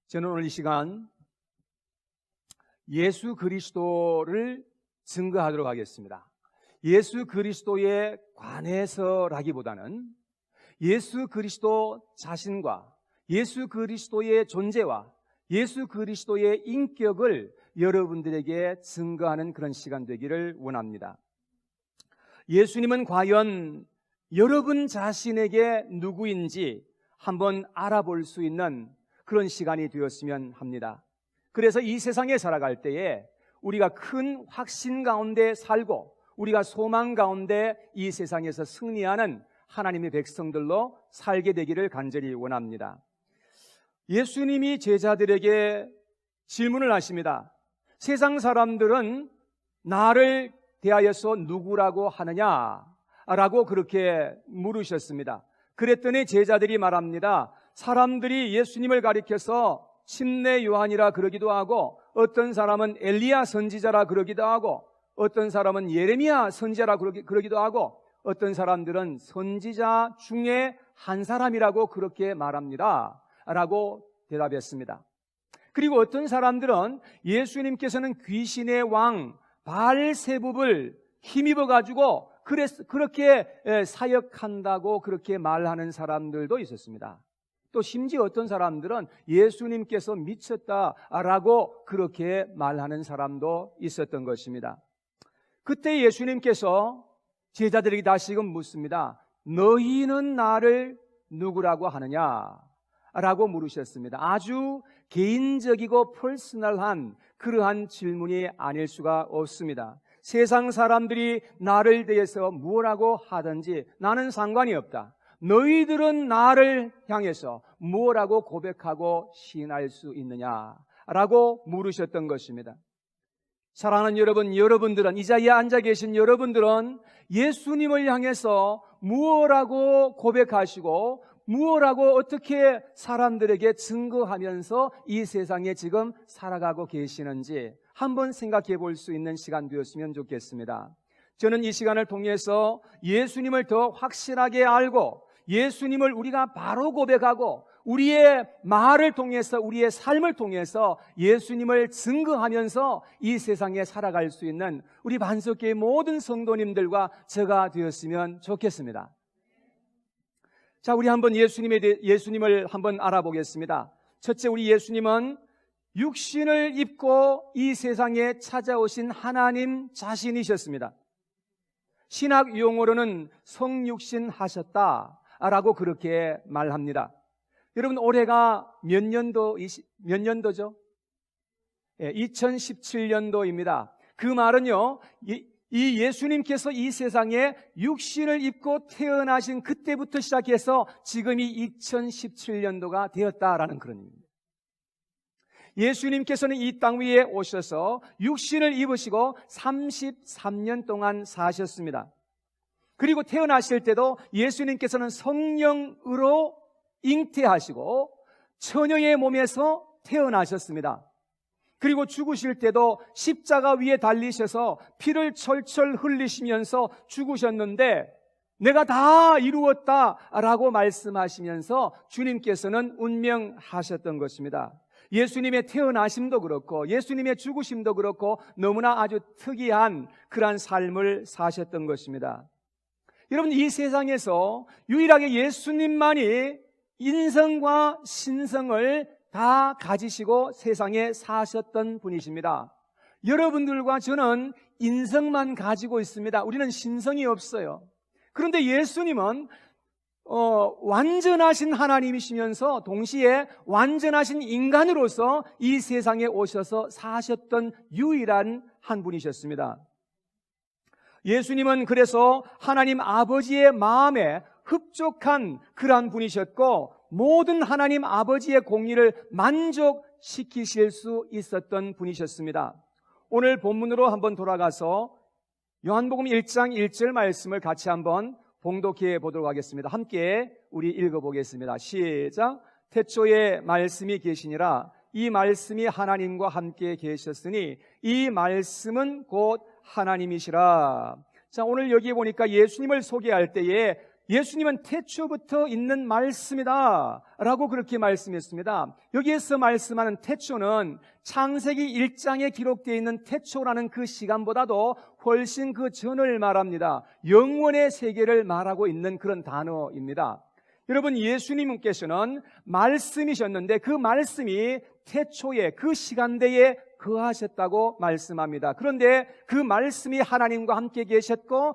저는 오늘 이 시간 예수 그리스도를 증거하도록 하겠습니다. 예수 그리스도에 관해서라기보다는 예수 그리스도 자신과 예수 그리스도의 존재와 예수 그리스도의 인격을 여러분들에게 증거하는 그런 시간 되기를 원합니다. 예수님은 과연 여러분 자신에게 누구인지 한번 알아볼 수 있는 그런 시간이 되었으면 합니다. 그래서 이 세상에 살아갈 때에 우리가 큰 확신 가운데 살고 우리가 소망 가운데 이 세상에서 승리하는 하나님의 백성들로 살게 되기를 간절히 원합니다. 예수님이 제자들에게 질문을 하십니다. 세상 사람들은 나를 대하여서 누구라고 하느냐라고 그렇게 물으셨습니다. 그랬더니 제자들이 말합니다. 사람들이 예수님을 가리켜서 침례 요한이라 그러기도 하고, 어떤 사람은 엘리야 선지자라 그러기도 하고, 어떤 사람은 예레미야 선지자라 그러기도 하고, 어떤 사람들은 선지자 중에 한 사람이라고 그렇게 말합니다 라고 대답했습니다. 그리고 어떤 사람들은 예수님께서는 귀신의 왕 바알세붑을 힘입어 가지고 그렇게 사역한다고 그렇게 말하는 사람들도 있었습니다. 또 심지어 어떤 사람들은 예수님께서 미쳤다라고 그렇게 말하는 사람도 있었던 것입니다. 그때 예수님께서 제자들에게 다시금 묻습니다. 너희는 나를 누구라고 하느냐라고 물으셨습니다. 아주 개인적이고 퍼스널한 그러한 질문이 아닐 수가 없습니다. 세상 사람들이 나를 대해서 무엇라고 하든지 나는 상관이 없다. 너희들은 나를 향해서 무엇라고 고백하고 시인할 수 있느냐라고 물으셨던 것입니다. 사랑하는 여러분, 여러분들은 이 자리에 앉아 계신 여러분들은 예수님을 향해서 무엇라고 고백하시고 무엇라고 어떻게 사람들에게 증거하면서 이 세상에 지금 살아가고 계시는지 한번 생각해 볼 수 있는 시간 되었으면 좋겠습니다. 저는 이 시간을 통해서 예수님을 더 확실하게 알고 예수님을 우리가 바로 고백하고 우리의 말을 통해서 우리의 삶을 통해서 예수님을 증거하면서 이 세상에 살아갈 수 있는 우리 반석교회 모든 성도님들과 제가 되었으면 좋겠습니다. 자, 우리 한번 예수님을 한번 알아보겠습니다. 첫째, 우리 예수님은 육신을 입고 이 세상에 찾아오신 하나님 자신이셨습니다. 신학 용어로는 성육신 하셨다라고 그렇게 말합니다. 여러분, 올해가 몇 년도죠? 2017년도입니다. 그 말은요, 이 예수님께서 이 세상에 육신을 입고 태어나신 그때부터 시작해서 지금이 2017년도가 되었다라는 그런 의미입니다. 예수님께서는 이 땅 위에 오셔서 육신을 입으시고 33년 동안 사셨습니다. 그리고 태어나실 때도 예수님께서는 성령으로 잉태하시고 처녀의 몸에서 태어나셨습니다. 그리고 죽으실 때도 십자가 위에 달리셔서 피를 철철 흘리시면서 죽으셨는데 내가 다 이루었다라고 말씀하시면서 주님께서는 운명하셨던 것입니다. 예수님의 태어나심도 그렇고 예수님의 죽으심도 그렇고 너무나 아주 특이한 그러한 삶을 사셨던 것입니다. 여러분, 이 세상에서 유일하게 예수님만이 인성과 신성을 다 가지시고 세상에 사셨던 분이십니다. 여러분들과 저는 인성만 가지고 있습니다. 우리는 신성이 없어요. 그런데 예수님은 완전하신 하나님이시면서 동시에 완전하신 인간으로서 이 세상에 오셔서 사셨던 유일한 한 분이셨습니다. 예수님은 그래서 하나님 아버지의 마음에 흡족한 그러한 분이셨고 모든 하나님 아버지의 공의를 만족시키실 수 있었던 분이셨습니다. 오늘 본문으로 한번 돌아가서 요한복음 1장 1절 말씀을 같이 한번 봉독해 보도록 하겠습니다. 함께 우리 읽어보겠습니다. 시작. 태초에 말씀이 계시니라. 이 말씀이 하나님과 함께 계셨으니 이 말씀은 곧 하나님이시라. 자, 오늘 여기 보니까 예수님을 소개할 때에 예수님은 태초부터 있는 말씀이다 라고 그렇게 말씀했습니다. 여기에서 말씀하는 태초는 창세기 1장에 기록되어 있는 태초라는 그 시간보다도 훨씬 그 전을 말합니다. 영원의 세계를 말하고 있는 그런 단어입니다. 여러분, 예수님께서는 말씀이셨는데 그 말씀이 태초에 그 시간대에 거하셨다고 말씀합니다. 그런데 그 말씀이 하나님과 함께 계셨고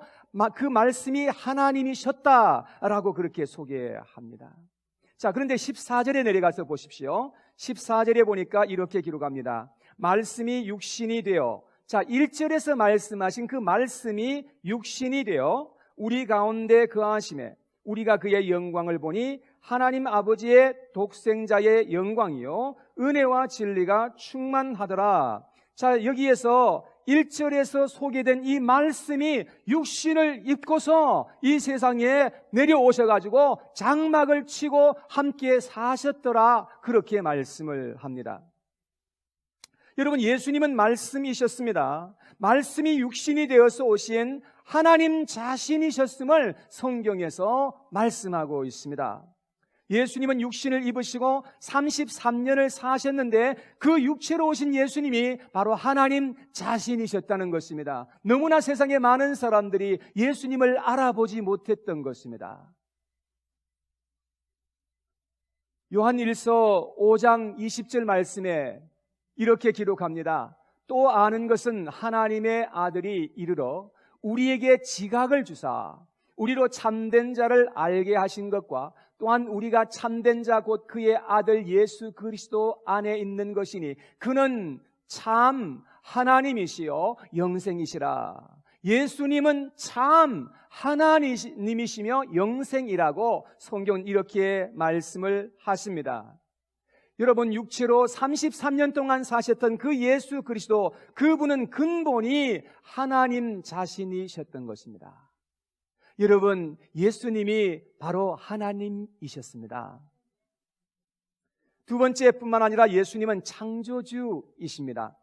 그 말씀이 하나님이셨다라고 그렇게 소개합니다. 자, 그런데 14절에 내려가서 보십시오. 14절에 보니까 이렇게 기록합니다. 말씀이 육신이 되어, 자, 1절에서 말씀하신 그 말씀이 육신이 되어 우리 가운데 거하심에 우리가 그의 영광을 보니 하나님 아버지의 독생자의 영광이요 은혜와 진리가 충만하더라. 자, 여기에서 1절에서 소개된 이 말씀이 육신을 입고서 이 세상에 내려오셔가지고 장막을 치고 함께 사셨더라, 그렇게 말씀을 합니다. 여러분, 예수님은 말씀이셨습니다. 말씀이 육신이 되어서 오신 하나님 자신이셨음을 성경에서 말씀하고 있습니다. 예수님은 육신을 입으시고 33년을 사셨는데 그 육체로 오신 예수님이 바로 하나님 자신이셨다는 것입니다. 너무나 세상에 많은 사람들이 예수님을 알아보지 못했던 것입니다. 요한 1서 5장 20절 말씀에 이렇게 기록합니다. 또 아는 것은 하나님의 아들이 이르러 우리에게 지각을 주사 우리로 참된 자를 알게 하신 것과 또한 우리가 참된 자 곧 그의 아들 예수 그리스도 안에 있는 것이니 그는 참 하나님이시요 영생이시라. 예수님은 참 하나님이시며 영생이라고 성경은 이렇게 말씀을 하십니다. 여러분, 육체로 33년 동안 사셨던 그 예수 그리스도, 그분은 근본이 하나님 자신이셨던 것입니다. 여러분, 예수님이 바로 하나님이셨습니다. 두 번째뿐만 아니라 예수님은 창조주이십니다.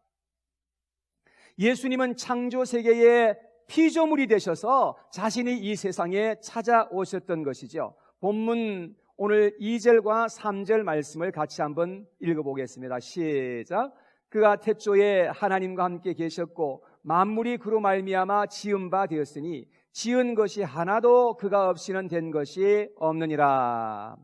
예수님은 창조 세계의 피조물이 되셔서 자신이 이 세상에 찾아오셨던 것이죠. 본문 오늘 2절과 3절 말씀을 같이 한번 읽어보겠습니다. 시작. 그가 태초에 하나님과 함께 계셨고 만물이 그로 말미암아 지은 바 되었으니 지은 것이 하나도 그가 없이는 된 것이 없느니라.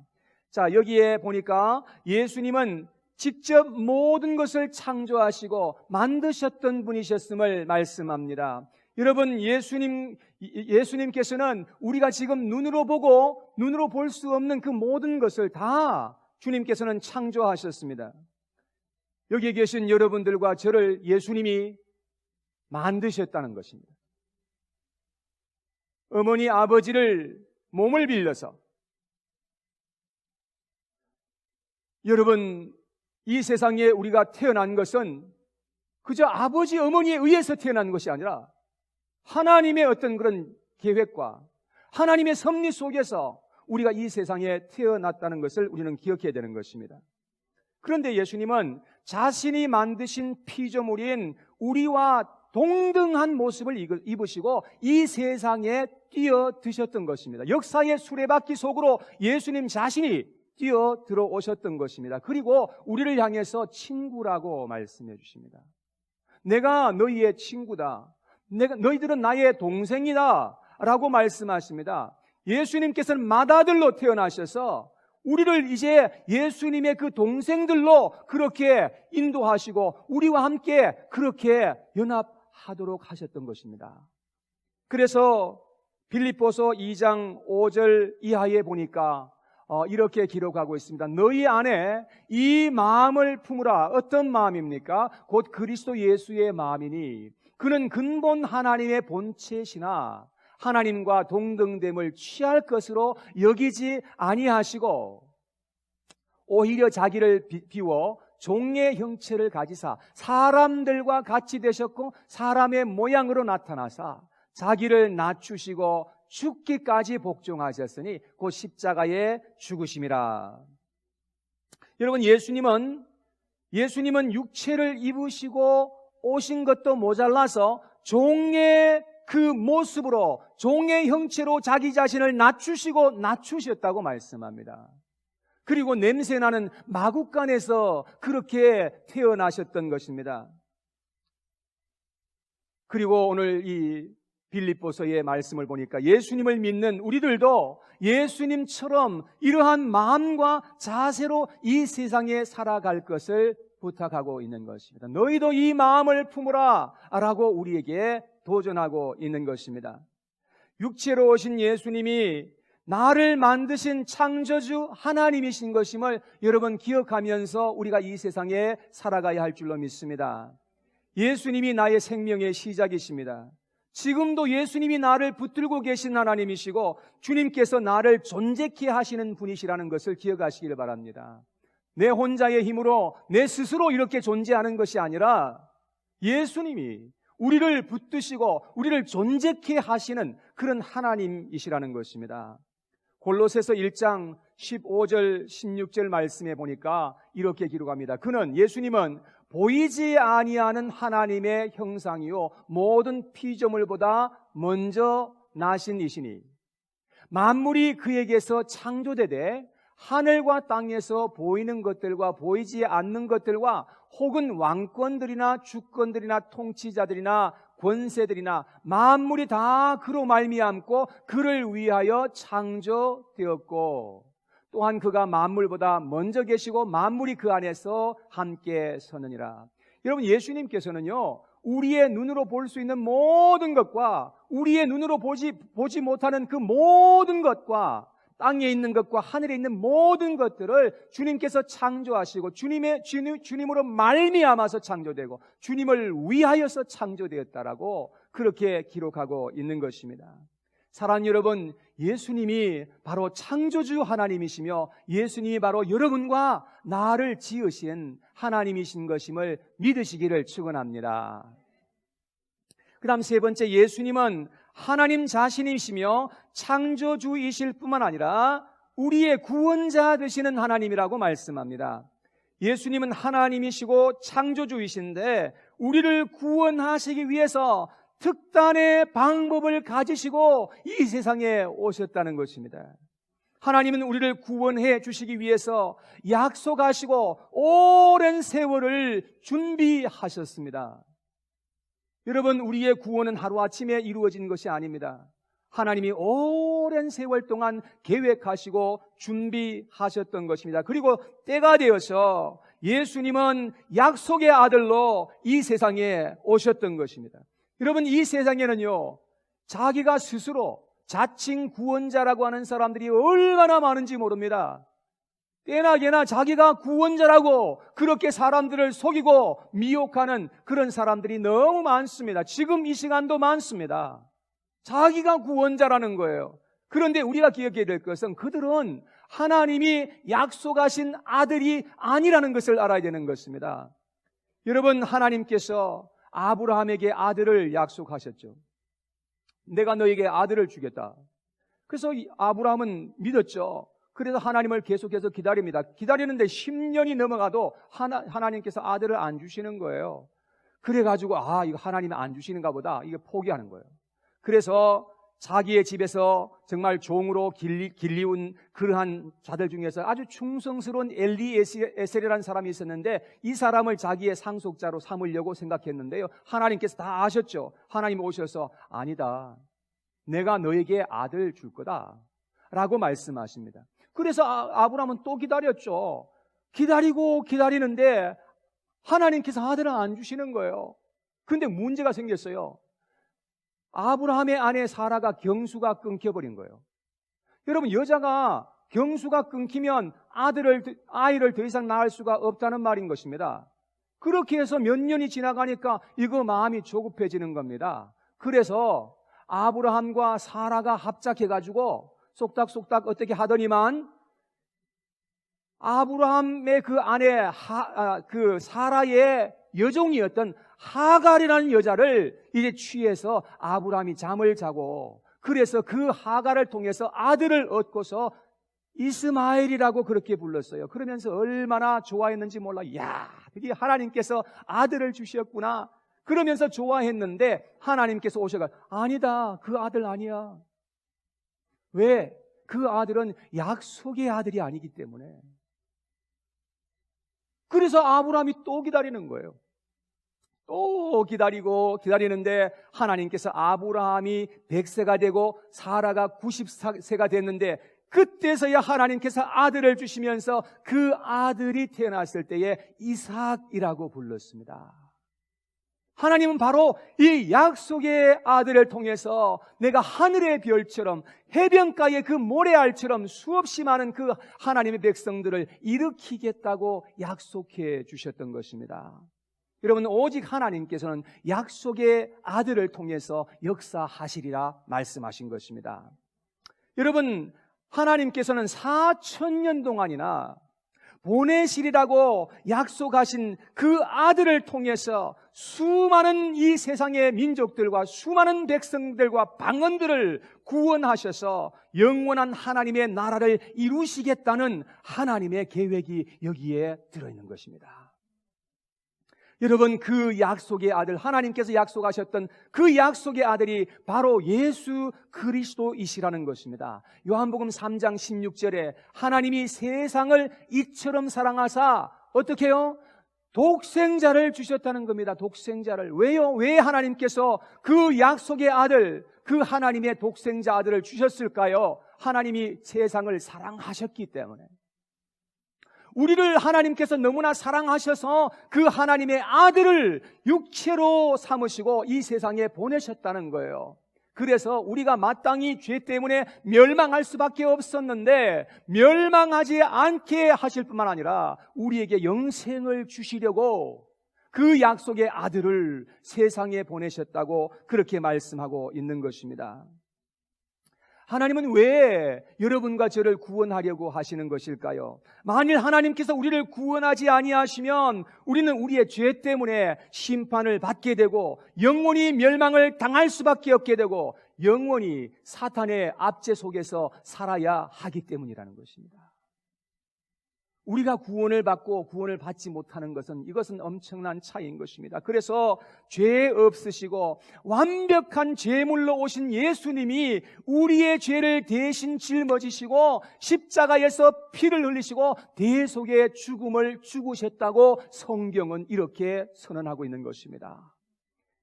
자, 여기에 보니까 예수님은 직접 모든 것을 창조하시고 만드셨던 분이셨음을 말씀합니다. 여러분, 예수님께서는 우리가 지금 눈으로 보고 눈으로 볼 수 없는 그 모든 것을 다 주님께서는 창조하셨습니다. 여기 계신 여러분들과 저를 예수님이 만드셨다는 것입니다. 어머니 아버지를 몸을 빌려서, 여러분, 이 세상에 우리가 태어난 것은 그저 아버지 어머니에 의해서 태어난 것이 아니라 하나님의 어떤 그런 계획과 하나님의 섭리 속에서 우리가 이 세상에 태어났다는 것을 우리는 기억해야 되는 것입니다. 그런데 예수님은 자신이 만드신 피조물인 우리와 동등한 모습을 입으시고 이 세상에 뛰어드셨던 것입니다. 역사의 수레바퀴 속으로 예수님 자신이 뛰어들어 오셨던 것입니다. 그리고 우리를 향해서 친구라고 말씀해 주십니다. 내가 너희의 친구다. 너희들은 나의 동생이다 라고 말씀하십니다. 예수님께서는 맏아들로 태어나셔서 우리를 이제 예수님의 그 동생들로 그렇게 인도하시고 우리와 함께 그렇게 연합하도록 하셨던 것입니다. 그래서 빌립보서 2장 5절 이하에 보니까 이렇게 기록하고 있습니다. 너희 안에 이 마음을 품으라. 어떤 마음입니까? 곧 그리스도 예수의 마음이니 그는 근본 하나님의 본체시나 하나님과 동등됨을 취할 것으로 여기지 아니하시고 오히려 자기를 비워 종의 형체를 가지사 사람들과 같이 되셨고 사람의 모양으로 나타나사 자기를 낮추시고 죽기까지 복종하셨으니 곧 십자가에 죽으심이라. 여러분, 예수님은 육체를 입으시고 오신 것도 모자라서 종의 그 모습으로 종의 형체로 자기 자신을 낮추셨다고 말씀합니다. 그리고 냄새나는 마구간에서 그렇게 태어나셨던 것입니다. 그리고 오늘 이 빌립보서의 말씀을 보니까 예수님을 믿는 우리들도 예수님처럼 이러한 마음과 자세로 이 세상에 살아갈 것을 부탁하고 있는 것입니다. 너희도 이 마음을 품으라 라고 우리에게 도전하고 있는 것입니다. 육체로 오신 예수님이 나를 만드신 창조주 하나님이신 것임을 여러분 기억하면서 우리가 이 세상에 살아가야 할 줄로 믿습니다. 예수님이 나의 생명의 시작이십니다. 지금도 예수님이 나를 붙들고 계신 하나님이시고 주님께서 나를 존재케 하시는 분이시라는 것을 기억하시길 바랍니다. 내 혼자의 힘으로 내 스스로 이렇게 존재하는 것이 아니라 예수님이 우리를 붙드시고 우리를 존재케 하시는 그런 하나님이시라는 것입니다. 골로새서 1장 15절 16절 말씀에 보니까 이렇게 기록합니다. 예수님은 보이지 아니하는 하나님의 형상이요 모든 피조물보다 먼저 나신 이시니 만물이 그에게서 창조되되 하늘과 땅에서 보이는 것들과 보이지 않는 것들과 혹은 왕권들이나 주권들이나 통치자들이나 권세들이나 만물이 다 그로 말미암고 그를 위하여 창조되었고 또한 그가 만물보다 먼저 계시고 만물이 그 안에서 함께 서느니라. 여러분, 예수님께서는요 우리의 눈으로 볼 수 있는 모든 것과 우리의 눈으로 보지 못하는 그 모든 것과 땅에 있는 것과 하늘에 있는 모든 것들을 주님께서 창조하시고 주님으로 말미암아서 창조되고 주님을 위하여서 창조되었다라고 그렇게 기록하고 있는 것입니다. 사랑하는 여러분, 예수님이 바로 창조주 하나님이시며 예수님이 바로 여러분과 나를 지으신 하나님이신 것임을 믿으시기를 축원합니다. 그 다음 세 번째, 예수님은 하나님 자신이시며 창조주이실 뿐만 아니라 우리의 구원자 되시는 하나님이라고 말씀합니다. 예수님은 하나님이시고 창조주이신데 우리를 구원하시기 위해서 특단의 방법을 가지시고 이 세상에 오셨다는 것입니다. 하나님은 우리를 구원해 주시기 위해서 약속하시고 오랜 세월을 준비하셨습니다. 여러분, 우리의 구원은 하루아침에 이루어진 것이 아닙니다. 하나님이 오랜 세월 동안 계획하시고 준비하셨던 것입니다. 그리고 때가 되어서 예수님은 약속의 아들로 이 세상에 오셨던 것입니다. 여러분, 이 세상에는요 자기가 스스로 자칭 구원자라고 하는 사람들이 얼마나 많은지 모릅니다. 때나 개나 자기가 구원자라고 그렇게 사람들을 속이고 미혹하는 그런 사람들이 너무 많습니다. 지금 이 시간도 많습니다. 자기가 구원자라는 거예요. 그런데 우리가 기억해야 될 것은 그들은 하나님이 약속하신 아들이 아니라는 것을 알아야 되는 것입니다. 여러분, 하나님께서 아브라함에게 아들을 약속하셨죠. 내가 너에게 아들을 주겠다. 그래서 아브라함은 믿었죠. 그래서 하나님을 계속해서 기다립니다. 기다리는데 10년이 넘어가도 하나님께서 아들을 안 주시는 거예요. 그래가지고 이거 하나님이 안 주시는가 보다, 이게 포기하는 거예요. 그래서 자기의 집에서 정말 종으로 길리운 그러한 자들 중에서 아주 충성스러운 엘리에셀이라는 사람이 있었는데 이 사람을 자기의 상속자로 삼으려고 생각했는데요, 하나님께서 다 아셨죠. 하나님 오셔서 아니다, 내가 너에게 아들 줄 거다 라고 말씀하십니다. 그래서 아브라함은 또 기다렸죠. 기다리고 기다리는데 하나님께서 아들을 안 주시는 거예요. 그런데 문제가 생겼어요. 아브라함의 아내 사라가 경수가 끊겨버린 거예요. 여러분, 여자가 경수가 끊기면 아이를 더 이상 낳을 수가 없다는 말인 것입니다. 그렇게 해서 몇 년이 지나가니까 이거 마음이 조급해지는 겁니다. 그래서 아브라함과 사라가 합작해가지고 쏙닥쏙닥 어떻게 하더니만 아브라함의 그 아내 그 사라의 여종이었던 하갈이라는 여자를 이제 취해서 아브라함이 잠을 자고, 그래서 그 하갈을 통해서 아들을 얻고서 이스마엘이라고 그렇게 불렀어요. 그러면서 얼마나 좋아했는지 몰라. 야, 드디어 하나님께서 아들을 주셨구나. 그러면서 좋아했는데 하나님께서 오셔가 아니다, 그 아들 아니야. 왜? 그 아들은 약속의 아들이 아니기 때문에. 그래서 아브라함이 또 기다리는 거예요. 또 기다리는데 하나님께서 아브라함이 100세가 되고 사라가 90세가 됐는데 그때서야 하나님께서 아들을 주시면서 그 아들이 태어났을 때에 이삭이라고 불렀습니다. 하나님은 바로 이 약속의 아들을 통해서 내가 하늘의 별처럼 해변가의 그 모래알처럼 수없이 많은 그 하나님의 백성들을 일으키겠다고 약속해 주셨던 것입니다. 여러분, 오직 하나님께서는 약속의 아들을 통해서 역사하시리라 말씀하신 것입니다. 여러분, 하나님께서는 4,000년 동안이나 보내시리라고 약속하신 그 아들을 통해서 수많은 이 세상의 민족들과 수많은 백성들과 방언들을 구원하셔서 영원한 하나님의 나라를 이루시겠다는 하나님의 계획이 여기에 들어있는 것입니다. 여러분, 그 약속의 아들, 하나님께서 약속하셨던 그 약속의 아들이 바로 예수 그리스도이시라는 것입니다. 요한복음 3장 16절에 하나님이 세상을 이처럼 사랑하사 어떻게 해요? 독생자를 주셨다는 겁니다. 독생자를. 왜요? 왜 하나님께서 그 약속의 아들, 그 하나님의 독생자 아들을 주셨을까요? 하나님이 세상을 사랑하셨기 때문에. 우리를 하나님께서 너무나 사랑하셔서 그 하나님의 아들을 육체로 삼으시고 이 세상에 보내셨다는 거예요. 그래서 우리가 마땅히 죄 때문에 멸망할 수밖에 없었는데 멸망하지 않게 하실 뿐만 아니라 우리에게 영생을 주시려고 그 약속의 아들을 세상에 보내셨다고 그렇게 말씀하고 있는 것입니다. 하나님은 왜 여러분과 저를 구원하려고 하시는 것일까요? 만일 하나님께서 우리를 구원하지 아니하시면 우리는 우리의 죄 때문에 심판을 받게 되고 영원히 멸망을 당할 수밖에 없게 되고 영원히 사탄의 압제 속에서 살아야 하기 때문이라는 것입니다. 우리가 구원을 받고 구원을 받지 못하는 것은 이것은 엄청난 차이인 것입니다. 그래서 죄 없으시고 완벽한 제물로 오신 예수님이 우리의 죄를 대신 짊어지시고 십자가에서 피를 흘리시고 대속의 죽음을 죽으셨다고 성경은 이렇게 선언하고 있는 것입니다.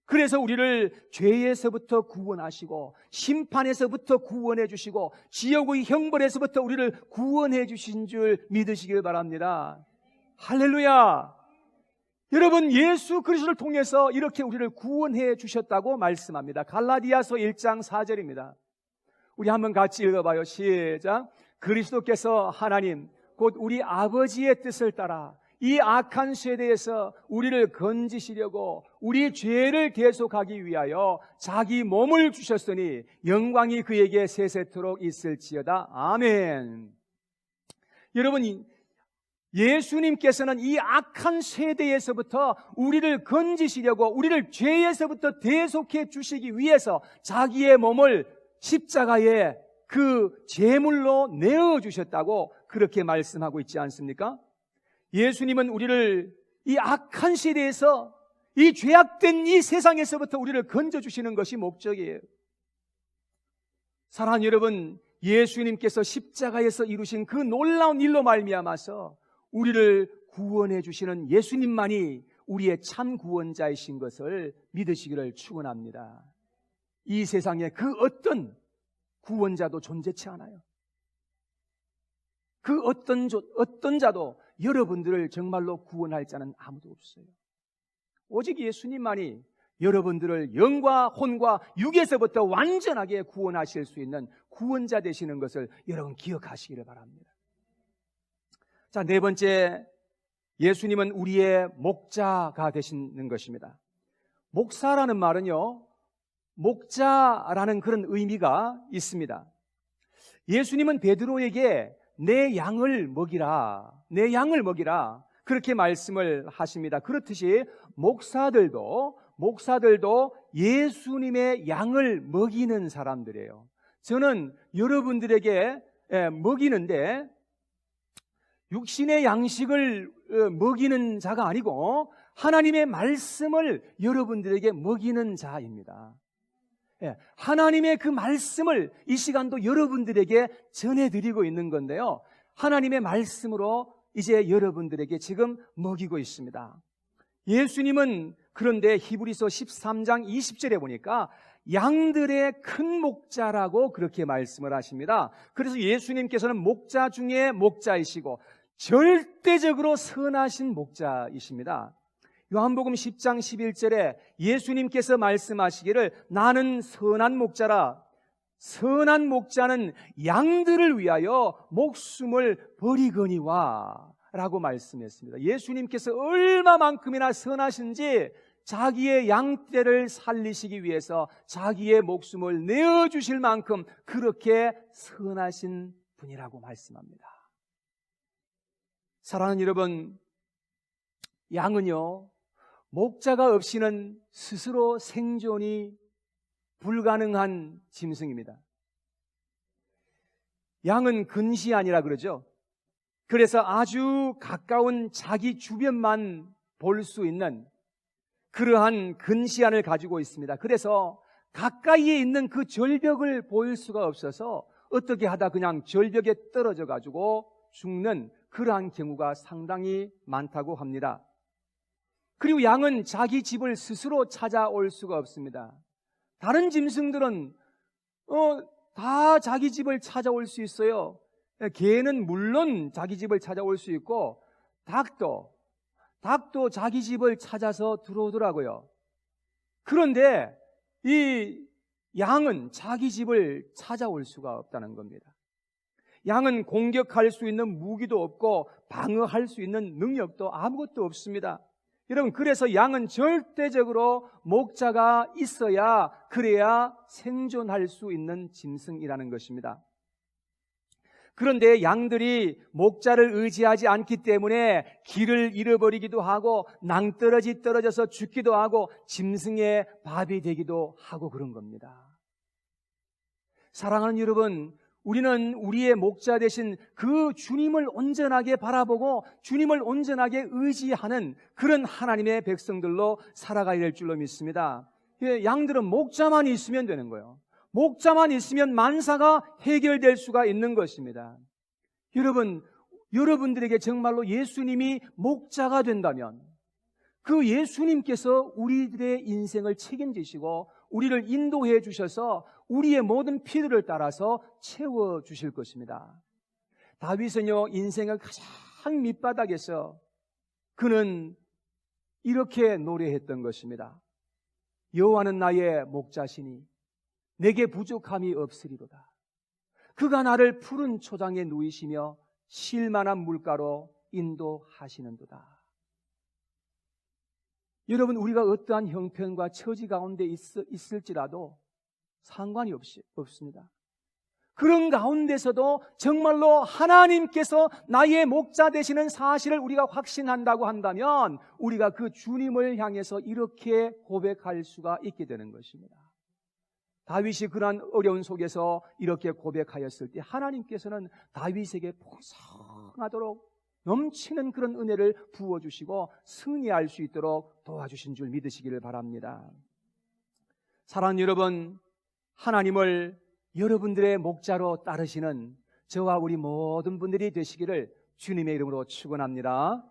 그래서 우리를 죄에서부터 구원하시고 심판에서부터 구원해 주시고 지옥의 형벌에서부터 우리를 구원해 주신 줄 믿으시길 바랍니다. 할렐루야! 여러분, 예수 그리스도를 통해서 이렇게 우리를 구원해 주셨다고 말씀합니다. 갈라디아서 1장 4절입니다. 우리 한번 같이 읽어봐요. 시작. 그리스도께서 하나님 곧 우리 아버지의 뜻을 따라 이 악한 세대에서 우리를 건지시려고 우리 죄를 대속하기 위하여 자기 몸을 주셨으니 영광이 그에게 세세토록 있을지어다. 아멘. 여러분, 예수님께서는 이 악한 세대에서부터 우리를 건지시려고 우리를 죄에서부터 대속해 주시기 위해서 자기의 몸을 십자가에 그 제물로 내어주셨다고 그렇게 말씀하고 있지 않습니까? 예수님은 우리를 이 악한 시대에서 이 죄악된 이 세상에서부터 우리를 건져주시는 것이 목적이에요. 사랑하는 여러분, 예수님께서 십자가에서 이루신 그 놀라운 일로 말미암아서 우리를 구원해 주시는 예수님만이 우리의 참 구원자이신 것을 믿으시기를 축원합니다. 이 세상에 그 어떤 구원자도 존재치 않아요. 그 어떤 자도 여러분들을 정말로 구원할 자는 아무도 없어요. 오직 예수님만이 여러분들을 영과 혼과 육에서부터 완전하게 구원하실 수 있는 구원자 되시는 것을 여러분 기억하시기를 바랍니다. 자, 네 번째, 예수님은 우리의 목자가 되시는 것입니다. 목사라는 말은요, 목자라는 그런 의미가 있습니다. 예수님은 베드로에게 내 양을 먹이라, 내 양을 먹이라 그렇게 말씀을 하십니다. 그렇듯이 목사들도 예수님의 양을 먹이는 사람들이에요. 저는 여러분들에게 육신의 양식을 먹이는 자가 아니고 하나님의 말씀을 여러분들에게 먹이는 자입니다. 하나님의 그 말씀을 이 시간도 여러분들에게 전해드리고 있는 건데요. 하나님의 말씀으로 이제 여러분들에게 지금 먹이고 있습니다. 예수님은 그런데 히브리서 13장 20절에 보니까 양들의 큰 목자라고 그렇게 말씀을 하십니다. 그래서 예수님께서는 목자 중에 목자이시고 절대적으로 선하신 목자이십니다. 요한복음 10장 11절에 예수님께서 말씀하시기를 나는 선한 목자라. 선한 목자는 양들을 위하여 목숨을 버리거니와 라고 말씀했습니다. 예수님께서 얼마만큼이나 선하신지 자기의 양떼를 살리시기 위해서 자기의 목숨을 내어주실 만큼 그렇게 선하신 분이라고 말씀합니다. 사랑하는 여러분, 양은요, 목자가 없이는 스스로 생존이 불가능한 짐승입니다. 양은 근시안이라 그러죠. 그래서 아주 가까운 자기 주변만 볼 수 있는 그러한 근시안을 가지고 있습니다. 그래서 가까이에 있는 그 절벽을 볼 수가 없어서 어떻게 하다 그냥 절벽에 떨어져 가지고 죽는 그러한 경우가 상당히 많다고 합니다. 그리고 양은 자기 집을 스스로 찾아올 수가 없습니다. 다른 짐승들은 다 자기 집을 찾아올 수 있어요. 개는 물론 자기 집을 찾아올 수 있고 닭도 자기 집을 찾아서 들어오더라고요. 그런데 이 양은 자기 집을 찾아올 수가 없다는 겁니다. 양은 공격할 수 있는 무기도 없고 방어할 수 있는 능력도 아무것도 없습니다. 여러분, 그래서 양은 절대적으로 목자가 있어야 그래야 생존할 수 있는 짐승이라는 것입니다. 그런데 양들이 목자를 의지하지 않기 때문에 길을 잃어버리기도 하고 낭떠러지 떨어져서 죽기도 하고 짐승의 밥이 되기도 하고 그런 겁니다. 사랑하는 여러분, 우리는 우리의 목자 되신 그 주님을 온전하게 바라보고 주님을 온전하게 의지하는 그런 하나님의 백성들로 살아가야 될 줄로 믿습니다. 양들은 목자만 있으면 되는 거예요. 목자만 있으면 만사가 해결될 수가 있는 것입니다. 여러분들에게 정말로 예수님이 목자가 된다면 그 예수님께서 우리들의 인생을 책임지시고 우리를 인도해 주셔서 우리의 모든 필요를 따라서 채워주실 것입니다. 다윗은요, 인생의 가장 밑바닥에서 그는 이렇게 노래했던 것입니다. 여호와는 나의 목자시니 내게 부족함이 없으리로다. 그가 나를 푸른 초장에 누이시며 쉴만한 물가로 인도하시는도다. 여러분, 우리가 어떠한 형편과 처지 가운데 있을지라도 상관이 없습니다. 그런 가운데서도 정말로 하나님께서 나의 목자 되시는 사실을 우리가 확신한다고 한다면 우리가 그 주님을 향해서 이렇게 고백할 수가 있게 되는 것입니다. 다윗이 그러한 어려운 속에서 이렇게 고백하였을 때 하나님께서는 다윗에게 풍성하도록 넘치는 그런 은혜를 부어주시고 승리할 수 있도록 도와주신 줄 믿으시기를 바랍니다. 사랑하는 여러분, 하나님을 여러분들의 목자로 따르시는 저와 우리 모든 분들이 되시기를 주님의 이름으로 축원합니다.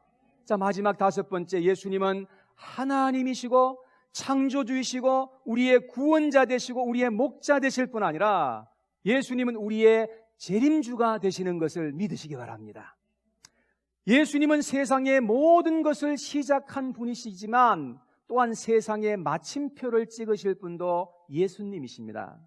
자, 마지막 다섯 번째, 예수님은 하나님이시고 창조주이시고 우리의 구원자 되시고 우리의 목자 되실 뿐 아니라 예수님은 우리의 재림주가 되시는 것을 믿으시기 바랍니다. 예수님은 세상의 모든 것을 시작한 분이시지만 또한 세상의 마침표를 찍으실 분도 예수님이십니다.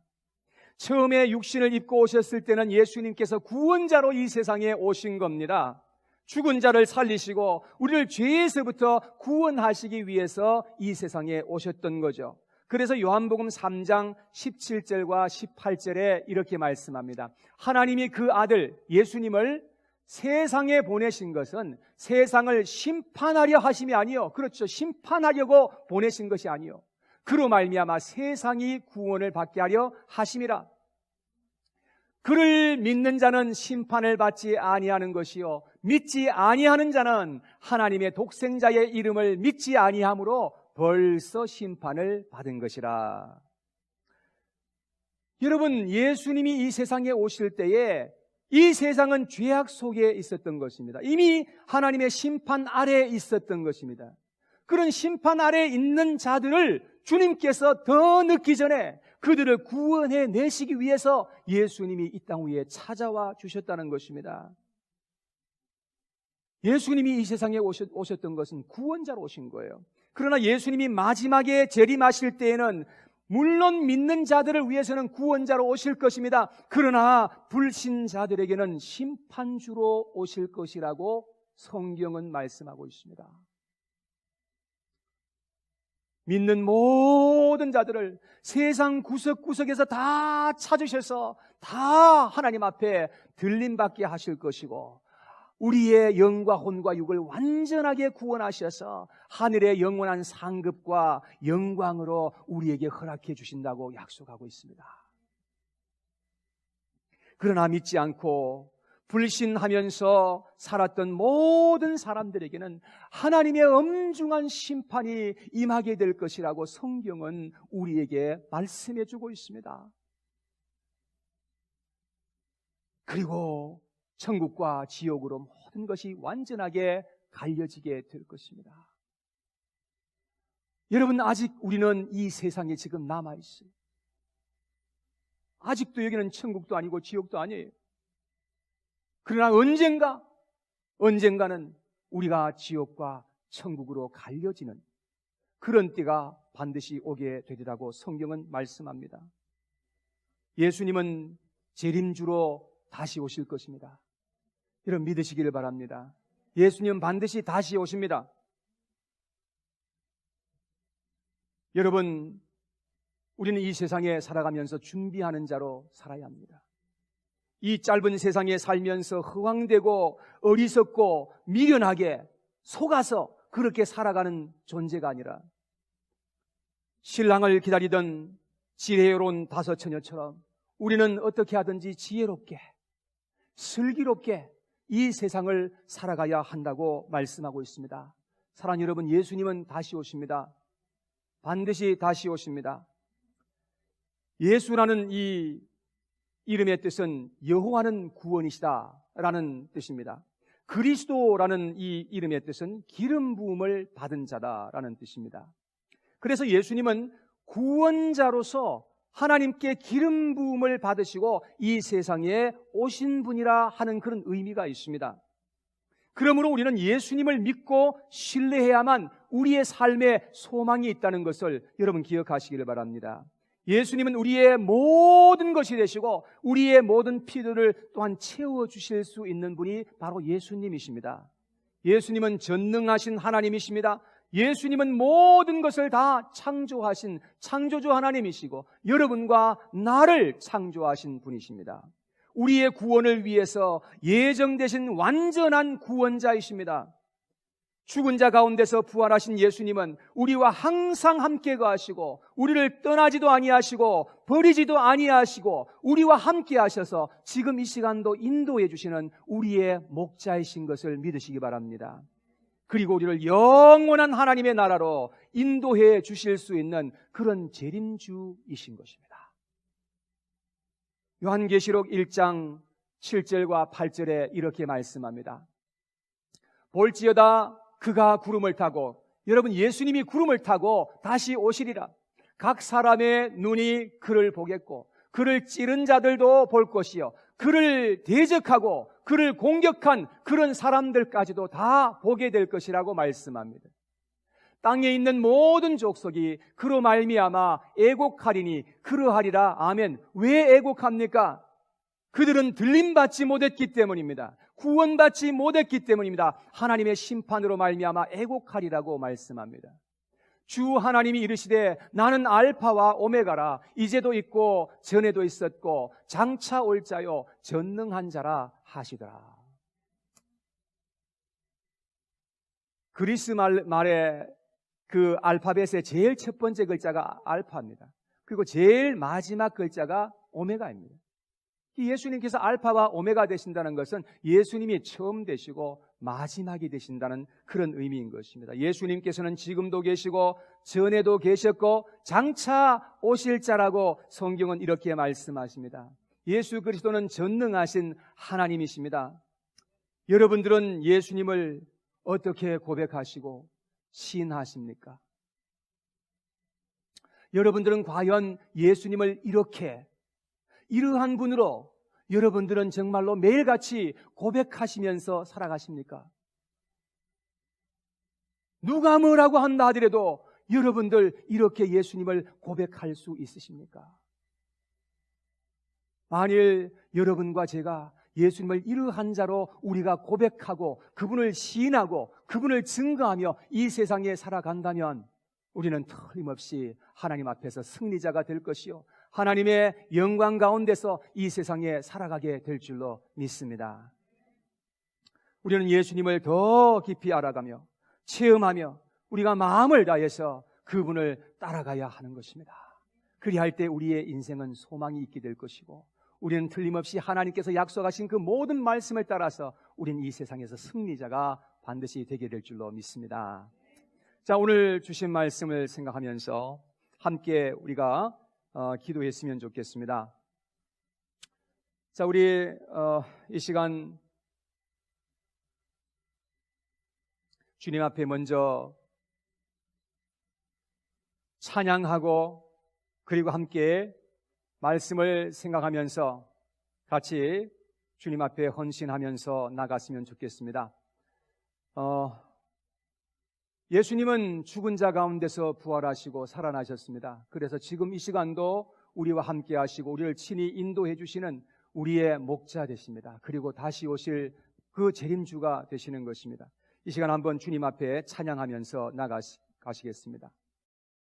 처음에 육신을 입고 오셨을 때는 예수님께서 구원자로 이 세상에 오신 겁니다. 죽은 자를 살리시고 우리를 죄에서부터 구원하시기 위해서 이 세상에 오셨던 거죠. 그래서 요한복음 3장 17절과 18절에 이렇게 말씀합니다. 하나님이 그 아들 예수님을 세상에 보내신 것은 세상을 심판하려 하심이 아니요. 그렇죠. 심판하려고 보내신 것이 아니요. 그로 말미암아 세상이 구원을 받게 하려 하심이라. 그를 믿는 자는 심판을 받지 아니하는 것이요 믿지 아니하는 자는 하나님의 독생자의 이름을 믿지 아니함으로 벌써 심판을 받은 것이라. 여러분, 예수님이 이 세상에 오실 때에 이 세상은 죄악 속에 있었던 것입니다. 이미 하나님의 심판 아래에 있었던 것입니다. 그런 심판 아래에 있는 자들을 주님께서 더 늦기 전에 그들을 구원해 내시기 위해서 예수님이 이 땅 위에 찾아와 주셨다는 것입니다. 예수님이 이 세상에 오셨던 것은 구원자로 오신 거예요. 그러나 예수님이 마지막에 재림하실 때에는 물론 믿는 자들을 위해서는 구원자로 오실 것입니다. 그러나 불신자들에게는 심판주로 오실 것이라고 성경은 말씀하고 있습니다. 믿는 모든 자들을 세상 구석구석에서 다 찾으셔서 다 하나님 앞에 들림받게 하실 것이고, 우리의 영과 혼과 육을 완전하게 구원하셔서 하늘의 영원한 상급과 영광으로 우리에게 허락해 주신다고 약속하고 있습니다. 그러나 믿지 않고 불신하면서 살았던 모든 사람들에게는 하나님의 엄중한 심판이 임하게 될 것이라고 성경은 우리에게 말씀해 주고 있습니다. 그리고 천국과 지옥으로 모든 것이 완전하게 갈려지게 될 것입니다. 여러분, 아직 우리는 이 세상에 지금 남아있어요. 아직도 여기는 천국도 아니고 지옥도 아니에요. 그러나 언젠가는 우리가 지옥과 천국으로 갈려지는 그런 때가 반드시 오게 되리라고 성경은 말씀합니다. 예수님은 재림주로 다시 오실 것입니다. 여러분, 믿으시기를 바랍니다. 예수님은 반드시 다시 오십니다. 여러분, 우리는 이 세상에 살아가면서 준비하는 자로 살아야 합니다. 이 짧은 세상에 살면서 허황되고 어리석고 미련하게 속아서 그렇게 살아가는 존재가 아니라 신랑을 기다리던 지혜로운 다섯 처녀처럼 우리는 어떻게 하든지 지혜롭게 슬기롭게 이 세상을 살아가야 한다고 말씀하고 있습니다. 사랑하는 여러분, 예수님은 다시 오십니다. 반드시 다시 오십니다. 예수라는 이 이름의 뜻은 여호와는 구원이시다라는 뜻입니다. 그리스도라는 이 이름의 뜻은 기름 부음을 받은 자다라는 뜻입니다. 그래서 예수님은 구원자로서 하나님께 기름 부음을 받으시고 이 세상에 오신 분이라 하는 그런 의미가 있습니다. 그러므로 우리는 예수님을 믿고 신뢰해야만 우리의 삶에 소망이 있다는 것을 여러분 기억하시기를 바랍니다. 예수님은 우리의 모든 것이 되시고 우리의 모든 필요를 또한 채워주실 수 있는 분이 바로 예수님이십니다. 예수님은 전능하신 하나님이십니다. 예수님은 모든 것을 다 창조하신 창조주 하나님이시고 여러분과 나를 창조하신 분이십니다. 우리의 구원을 위해서 예정되신 완전한 구원자이십니다. 죽은 자 가운데서 부활하신 예수님은 우리와 항상 함께 거하시고 우리를 떠나지도 아니하시고 버리지도 아니하시고 우리와 함께 하셔서 지금 이 시간도 인도해 주시는 우리의 목자이신 것을 믿으시기 바랍니다. 그리고 우리를 영원한 하나님의 나라로 인도해 주실 수 있는 그런 재림주이신 것입니다. 요한계시록 1장 7절과 8절에 이렇게 말씀합니다. 볼지어다 그가 구름을 타고, 여러분 예수님이 구름을 타고 다시 오시리라. 각 사람의 눈이 그를 보겠고 그를 찌른 자들도 볼 것이요 그를 대적하고 그를 공격한 그런 사람들까지도 다 보게 될 것이라고 말씀합니다. 땅에 있는 모든 족속이 그로 말미암아 애곡하리니 그러하리라. 아멘. 왜 애곡합니까? 그들은 들림받지 못했기 때문입니다. 구원받지 못했기 때문입니다. 하나님의 심판으로 말미암아 애곡하리라고 말씀합니다. 주 하나님이 이르시되 나는 알파와 오메가라. 이제도 있고 전에도 있었고 장차 올 자요 전능한 자라 하시더라. 그리스 말에 그 알파벳의 제일 첫 번째 글자가 알파입니다. 그리고 제일 마지막 글자가 오메가입니다. 예수님께서 알파와 오메가 되신다는 것은 예수님이 처음 되시고 마지막이 되신다는 그런 의미인 것입니다. 예수님께서는 지금도 계시고 전에도 계셨고 장차 오실 자라고 성경은 이렇게 말씀하십니다. 예수 그리스도는 전능하신 하나님이십니다. 여러분들은 예수님을 어떻게 고백하시고 시인하십니까? 여러분들은 과연 예수님을 이러한 분으로 여러분들은 정말로 매일같이 고백하시면서 살아가십니까? 누가 뭐라고 한다 하더라도 여러분들 이렇게 예수님을 고백할 수 있으십니까? 만일 여러분과 제가 예수님을 이러한 자로 우리가 고백하고 그분을 시인하고 그분을 증거하며 이 세상에 살아간다면 우리는 틀림없이 하나님 앞에서 승리자가 될 것이요 하나님의 영광 가운데서 이 세상에 살아가게 될 줄로 믿습니다. 우리는 예수님을 더 깊이 알아가며 체험하며 우리가 마음을 다해서 그분을 따라가야 하는 것입니다. 그리할 때 우리의 인생은 소망이 있게 될 것이고 우리는 틀림없이 하나님께서 약속하신 그 모든 말씀을 따라서 우리는 이 세상에서 승리자가 반드시 되게 될 줄로 믿습니다. 자, 오늘 주신 말씀을 생각하면서 함께 우리가 기도했으면 좋겠습니다. 자, 우리 이 시간 주님 앞에 먼저 찬양하고 그리고 함께 말씀을 생각하면서 같이 주님 앞에 헌신하면서 나갔으면 좋겠습니다. 예수님은 죽은 자 가운데서 부활하시고 살아나셨습니다. 그래서 지금 이 시간도 우리와 함께 하시고 우리를 친히 인도해 주시는 우리의 목자 되십니다. 그리고 다시 오실 그 재림주가 되시는 것입니다. 이 시간 한번 주님 앞에 찬양하면서 나가시겠습니다.